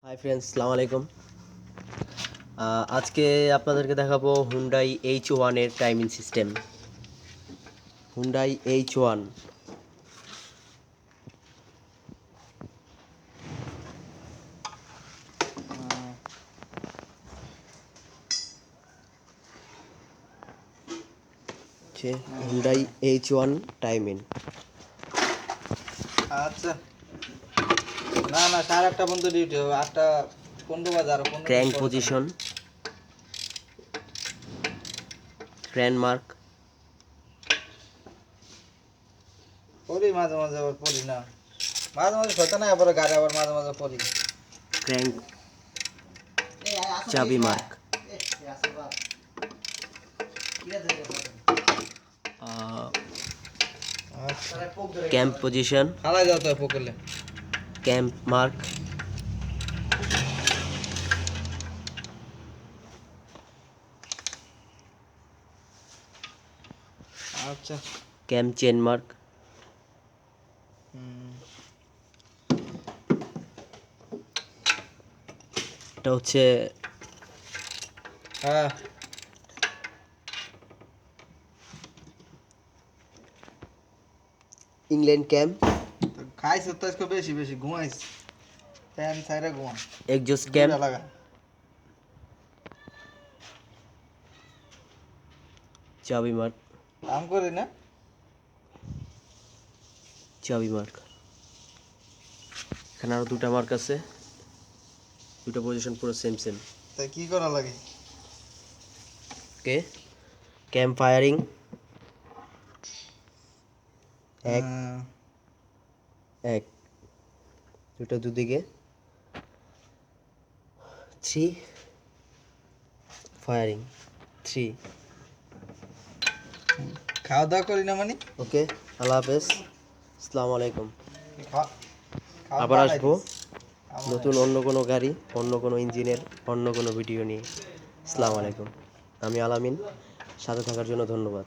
Hi friends, আসসালামু আলাইকুম। আজকে আপনাদেরকে দেখাবো হুন্ডাই H1 এর টাইমিং সিস্টেম। হুন্ডাই H1 হচ্ছে হুন্ডাই H1 টাইমিং। আচ্ছা, না না 8:30 পর্যন্ত ডিউটি হবে। 8:15 বাজে, আরো 15 ক্র্যাঙ্ক মিনিট পরে চালু। পজিশন, ফ্রেন মার্ক, পড়ি মাঝে মাঝে, আবার পড়ি না। মাঝে মাঝে ফেলতে না, আবার গাড়ি আবার মাঝে মাঝে পড়ি। ক্র্যাঙ্ক চাবি মার্ক, ক্যাম্প পজিশন, ফালাই দাও তো পকলে। ক্যাম্প মার্ক, আচ্ছা, ক্যাম্প চেন মার্ক, এটা হচ্ছে হ্যাঁ ইংল্যান্ড ক্যাম্প, খাইছে তো আজকে বেশি বেশি ঘুমাইছ। ফ্যান ছাইরা ঘুমা। এক্সজস্ট ক্যাম্প, দুইটা লাগা। চাবি মার্ক, কাম করি না। চাবি মার্ক। এখানে আরো দুটা মার্ক আছে, দুটো পজিশন পুরো সেম সেম। তাই কি করা লাগে? ওকে, ক্যাম্প ফায়ারিং এক এক, দুটো দুদিকে, 3 ফায়ারিং 3। খাওয়া দাওয়া করি না মানে? ওকে, আল্লাহ হাফেজ, আসসালামু আলাইকুম। খাওয়া আবার বানাই আসবো দিস। নতুন অন্য কোনো গাড়ি, অন্য কোনো ইঞ্জিনের, অন্য কোনো ভিডিও নিয়ে। আসসালামু আলাইকুম। আমি আলামিন, সাথে থাকার জন্য ধন্যবাদ।